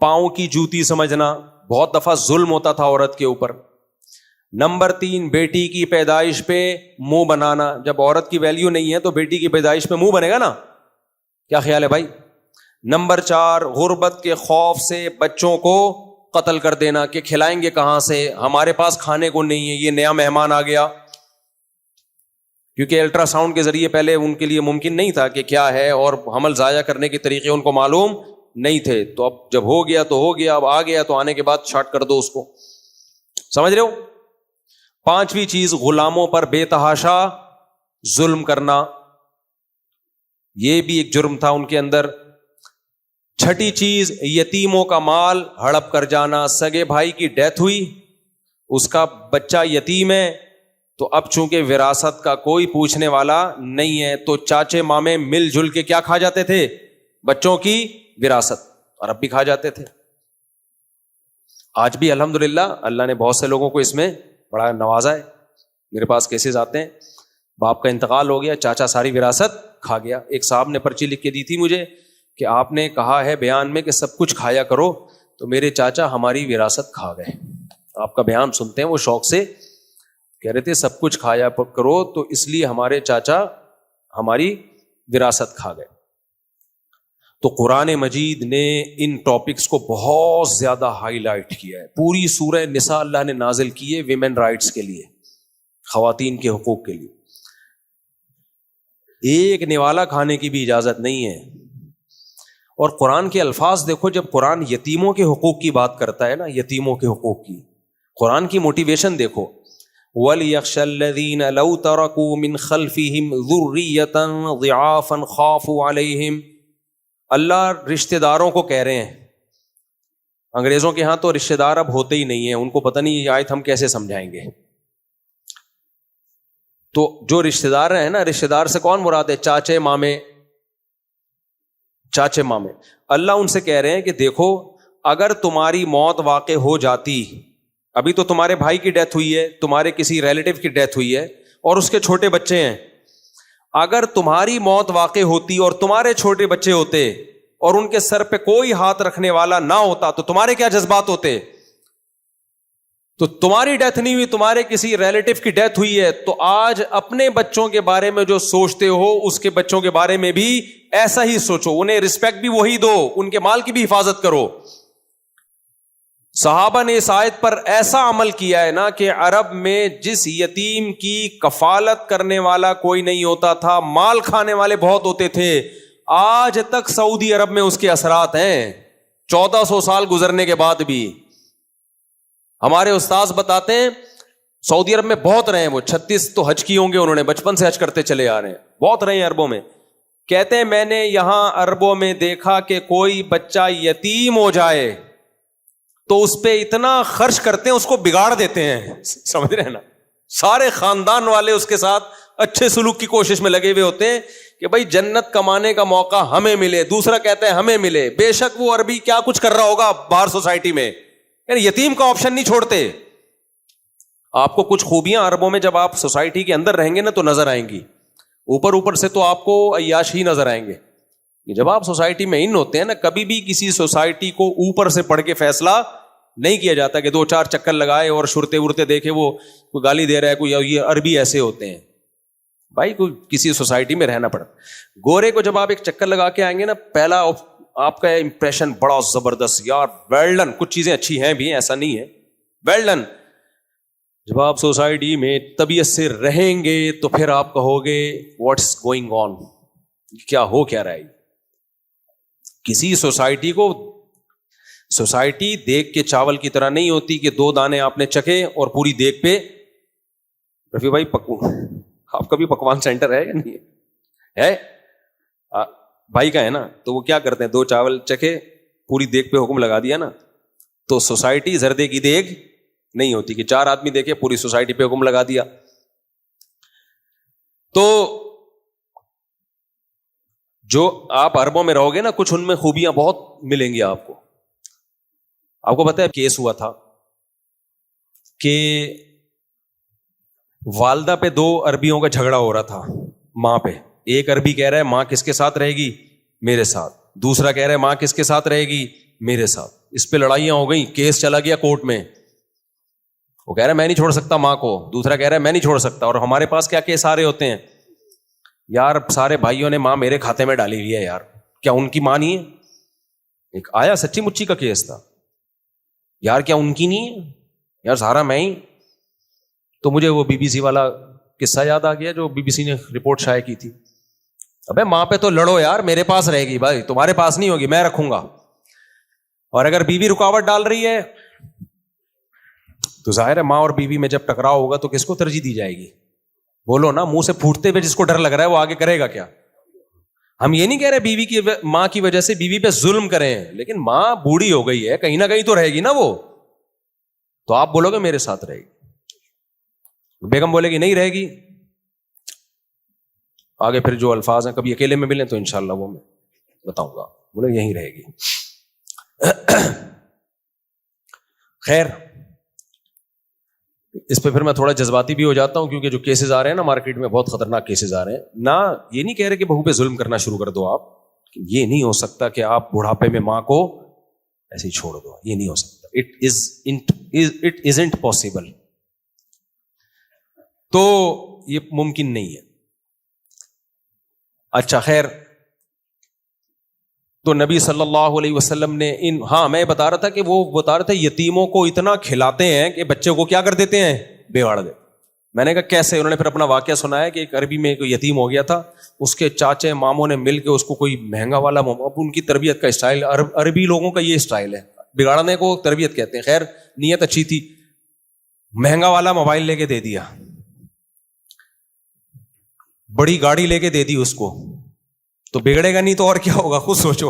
پاؤں کی جوتی سمجھنا، بہت دفعہ ظلم ہوتا تھا عورت کے اوپر۔ نمبر 3 بیٹی کی پیدائش پہ منہ بنانا، جب عورت کی ویلیو نہیں ہے تو بیٹی کی پیدائش پہ منہ بنے گا نا، کیا خیال ہے بھائی؟ نمبر 4 غربت کے خوف سے بچوں کو قتل کر دینا کہ کھلائیں گے کہاں سے، ہمارے پاس کھانے کو نہیں ہے، یہ نیا مہمان آ گیا، کیونکہ الٹرا ساؤنڈ کے ذریعے پہلے ان کے لیے ممکن نہیں تھا کہ کیا ہے، اور حمل ضائع کرنے کے طریقے ان کو معلوم نہیں تھے، تو اب جب ہو گیا تو ہو گیا، اب آ گیا تو آنے کے بعد شارٹ کر دو اس کو، سمجھ رہے ہو؟ 5ویں چیز غلاموں پر بے تحاشا ظلم کرنا، یہ بھی ایک جرم تھا ان کے اندر۔ 6ٹھی چیز یتیموں کا مال ہڑپ کر جانا، سگے بھائی کی ڈیتھ ہوئی، اس کا بچہ یتیم ہے، تو اب چونکہ وراثت کا کوئی پوچھنے والا نہیں ہے تو چاچے مامے مل جل کے کیا کھا جاتے تھے؟ بچوں کی وراثت، اور اب بھی کھا جاتے تھے۔ آج بھی الحمدللہ اللہ نے بہت سے لوگوں کو اس میں بڑا نوازا ہے، میرے پاس کیسز آتے ہیں، باپ کا انتقال ہو گیا، چاچا ساری وراثت کھا گیا۔ ایک صاحب نے پرچی لکھ کے دی تھی مجھے کہ آپ نے کہا ہے بیان میں کہ سب کچھ کھایا کرو، تو میرے چاچا ہماری وراثت کھا گئے۔ آپ کا بیان سنتے ہیں وہ شوق سے کہہ رہے تھے سب کچھ کھایا کرو، تو اس لیے ہمارے چاچا ہماری وراثت کھا گئے۔ تو قرآن مجید نے ان ٹاپکس کو بہت زیادہ ہائی لائٹ کیا ہے۔ پوری سورہ نساء اللہ نے نازل کی ہے ویمن رائٹس کے لیے، خواتین کے حقوق کے لیے۔ ایک نوالا کھانے کی بھی اجازت نہیں ہے۔ اور قرآن کے الفاظ دیکھو، جب قرآن یتیموں کے حقوق کی بات کرتا ہے نا، یتیموں کے حقوق کی، قرآن کی موٹیویشن دیکھو، وَلْيَخْشَ الَّذِينَ لَوْ تَرَكُوا مِنْ خَلْفِهِمْ ذُرِّيَّةً ضِعَافًا خَافُوا عَلَيْهِمْ۔ اللہ رشتہ داروں کو کہہ رہے ہیں، انگریزوں کے ہاں تو رشتہ دار اب ہوتے ہی نہیں ہیں، ان کو پتہ نہیں یہ آیت ہم کیسے سمجھائیں گے۔ تو جو رشتہ دار ہیں نا، رشتہ دار سے کون مراد ہے؟ چاچے مامے، چاچے مامے۔ اللہ ان سے کہہ رہے ہیں کہ دیکھو، اگر تمہاری موت واقع ہو جاتی، ابھی تو تمہارے بھائی کی ڈیتھ ہوئی ہے، تمہارے کسی ریلیٹو کی ڈیتھ ہوئی ہے، اور اس کے چھوٹے بچے ہیں، اگر تمہاری موت واقع ہوتی اور تمہارے چھوٹے بچے ہوتے اور ان کے سر پہ کوئی ہاتھ رکھنے والا نہ ہوتا، تو تمہارے کیا جذبات ہوتے؟ تو تمہاری ڈیتھ نہیں ہوئی، تمہارے کسی ریلیٹو کی ڈیتھ ہوئی ہے، تو آج اپنے بچوں کے بارے میں جو سوچتے ہو، اس کے بچوں کے بارے میں بھی ایسا ہی سوچو، انہیں رسپیکٹ بھی وہی دو، ان کے مال کی بھی حفاظت کرو۔ صحابہ نے اس آیت پر ایسا عمل کیا ہے نا کہ عرب میں جس یتیم کی کفالت کرنے والا کوئی نہیں ہوتا تھا، مال کھانے والے بہت ہوتے تھے، آج تک سعودی عرب میں اس کے اثرات ہیں، 1400 سال گزرنے کے بعد بھی۔ ہمارے استاذ بتاتے ہیں سعودی عرب میں بہت رہے ہیں، وہ 36 تو حج کی ہوں گے انہوں نے، بچپن سے حج کرتے چلے آ رہے ہیں، بہت رہے ہیں عربوں میں۔ کہتے ہیں میں نے یہاں عربوں میں دیکھا کہ کوئی بچہ یتیم ہو جائے تو اس پہ اتنا خرچ کرتے ہیں، اس کو بگاڑ دیتے ہیں، سمجھ رہے ہیں نا، سارے خاندان والے اس کے ساتھ اچھے سلوک کی کوشش میں لگے ہوئے ہوتے ہیں کہ بھائی جنت کمانے کا موقع ہمیں ملے، دوسرا کہتا ہے ہمیں ملے، بے شک وہ عربی کیا کچھ کر رہا ہوگا باہر سوسائٹی میں، یعنی یتیم کا آپشن نہیں چھوڑتے۔ آپ کو کچھ خوبیاں عربوں میں جب آپ سوسائٹی کے اندر رہیں گے نا تو نظر آئیں گی، اوپر اوپر سے تو آپ کو عیاش ہی نظر آئیں گے، جب آپ سوسائٹی میں ان ہوتے ہیں نا، کبھی بھی کسی سوسائٹی کو اوپر سے پڑھ کے فیصلہ نہیں کیا جاتا کہ 2-4 چکر لگائے اور شرتے ورتے دیکھے وہ کوئی گالی دے رہا ہے، کوئی یہ عربی ایسے ہوتے ہیں، بھائی کوئی کسی سوسائٹی میں رہنا پڑتا۔ گورے کو جب آپ ایک چکر لگا کے آئیں گے نا، پہلا آپ کا امپریشن بڑا زبردست، یار ویل ڈن، کچھ چیزیں اچھی ہیں بھی، ایسا نہیں ہے، ویل ڈن۔ جب آپ سوسائٹی میں طبیعت سے رہیں گے تو پھر آپ کہو گے واٹس گوئنگ آن، کیا ہو کیا رہا ہے۔ کسی سوسائٹی کو، سوسائٹی دیگ کے چاول کی طرح نہیں ہوتی کہ 2 دانے آپ نے چکے اور پوری دیگ پہ، رفیع بھائی آپ کا بھی پکوان سینٹر ہے یا نہیں ہے؟ بھائی کا ہے نا، تو وہ کیا کرتے ہیں، 2 چاول چکے پوری دیگ پہ حکم لگا دیا نا۔ تو سوسائٹی زردے کی دیگ نہیں ہوتی کہ 4 آدمی دیکھے پوری سوسائٹی پہ حکم لگا دیا۔ تو جو آپ عربوں میں رہو گے نا، کچھ ان میں خوبیاں بہت ملیں گی آپ کو۔ آپ کو پتا ہے کیس ہوا تھا کہ والدہ پہ 2 عربیوں کا جھگڑا ہو رہا تھا، ماں پہ۔ ایک عربی کہہ رہا ہے ماں کس کے ساتھ رہے گی؟ میرے ساتھ۔ دوسرا کہہ رہا ہے ماں کس کے ساتھ رہے گی؟ میرے ساتھ۔ اس پہ لڑائیاں ہو گئی, کیس چلا گیا کورٹ میں, وہ کہہ رہا ہے میں نہیں چھوڑ سکتا ماں کو, دوسرا کہہ رہا ہے میں نہیں چھوڑ سکتا. اور ہمارے پاس کیا کیس آ رہے ہوتے ہیں, یار سارے بھائیوں نے ماں میرے کھاتے میں ڈالی ہوئی ہے, یار کیا ان کی ماں نہیں ہے؟ ایک آیا سچی مچی کا کیس تھا, یار کیا ان کی نہیں ہے, یار سارا میں ہی. تو مجھے وہ بی بی سی والا قصہ یاد آ گیا جو بی بی سی نے رپورٹ شائع کی تھی. ابے ماں پہ تو لڑو یار, میرے پاس رہے گی بھائی, تمہارے پاس نہیں ہوگی, میں رکھوں گا. اور اگر بیوی رکاوٹ ڈال رہی ہے تو ظاہر ہے ماں اور بیوی میں جب ٹکراؤ ہوگا تو کس کو ترجیح دی جائے گی؟ بولو نا, منہ سے پھوٹتے ہوئے جس کو ڈر لگ رہا ہے وہ آگے کرے گا کیا؟ ہم یہ نہیں کہہ رہے بیوی کی ماں کی وجہ سے بیوی پہ ظلم کریں, لیکن ماں بوڑھی ہو گئی ہے, کہیں نہ کہیں تو رہے گی نا وہ, تو آپ بولو گے میرے ساتھ رہے گی, بیگم بولے گی نہیں رہے گی. آگے پھر جو الفاظ ہیں کبھی اکیلے میں ملیں تو انشاءاللہ وہ میں بتاؤں گا, بولے یہیں رہے گی. خیر, اس پہ پھر میں تھوڑا جذباتی بھی ہو جاتا ہوں کیونکہ جو کیسز آ رہے ہیں نا مارکیٹ میں, بہت خطرناک کیسز آ رہے ہیں. نہ یہ نہیں کہہ رہے کہ بہو پہ ظلم کرنا شروع کر دو آپ, یہ نہیں ہو سکتا کہ آپ بڑھاپے میں ماں کو ایسے ہی چھوڑ دو, یہ نہیں ہو سکتا. It isn't possible. تو یہ ممکن نہیں ہے. اچھا خیر, تو نبی صلی اللہ علیہ وسلم نے میں بتا رہا تھا کہ وہ بتا رہے تھے یتیموں کو اتنا کھلاتے ہیں کہ بچے کو کیا کر دیتے ہیں, بگاڑ دے. میں نے کہا کیسے؟ انہوں نے پھر اپنا واقعہ سنایا کہ ایک عربی میں کوئی یتیم ہو گیا تھا, اس کے چاچے ماموں نے مل کے اس کو کوئی مہنگا والا, اب ان کی تربیت کا اسٹائل, عربی لوگوں کا یہ اسٹائل ہے, بگاڑنے کو تربیت کہتے ہیں. خیر نیت اچھی تھی, مہنگا والا موبائل لے کے دے دیا, بڑی گاڑی لے کے دے دی اس کو, تو بگڑے گا نہیں تو اور کیا ہوگا, خود سوچو.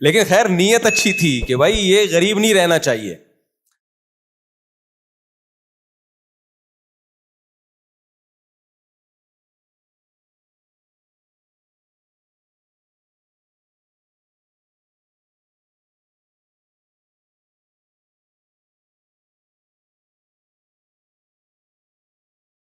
لیکن خیر نیت اچھی تھی کہ بھائی یہ غریب نہیں رہنا چاہیے.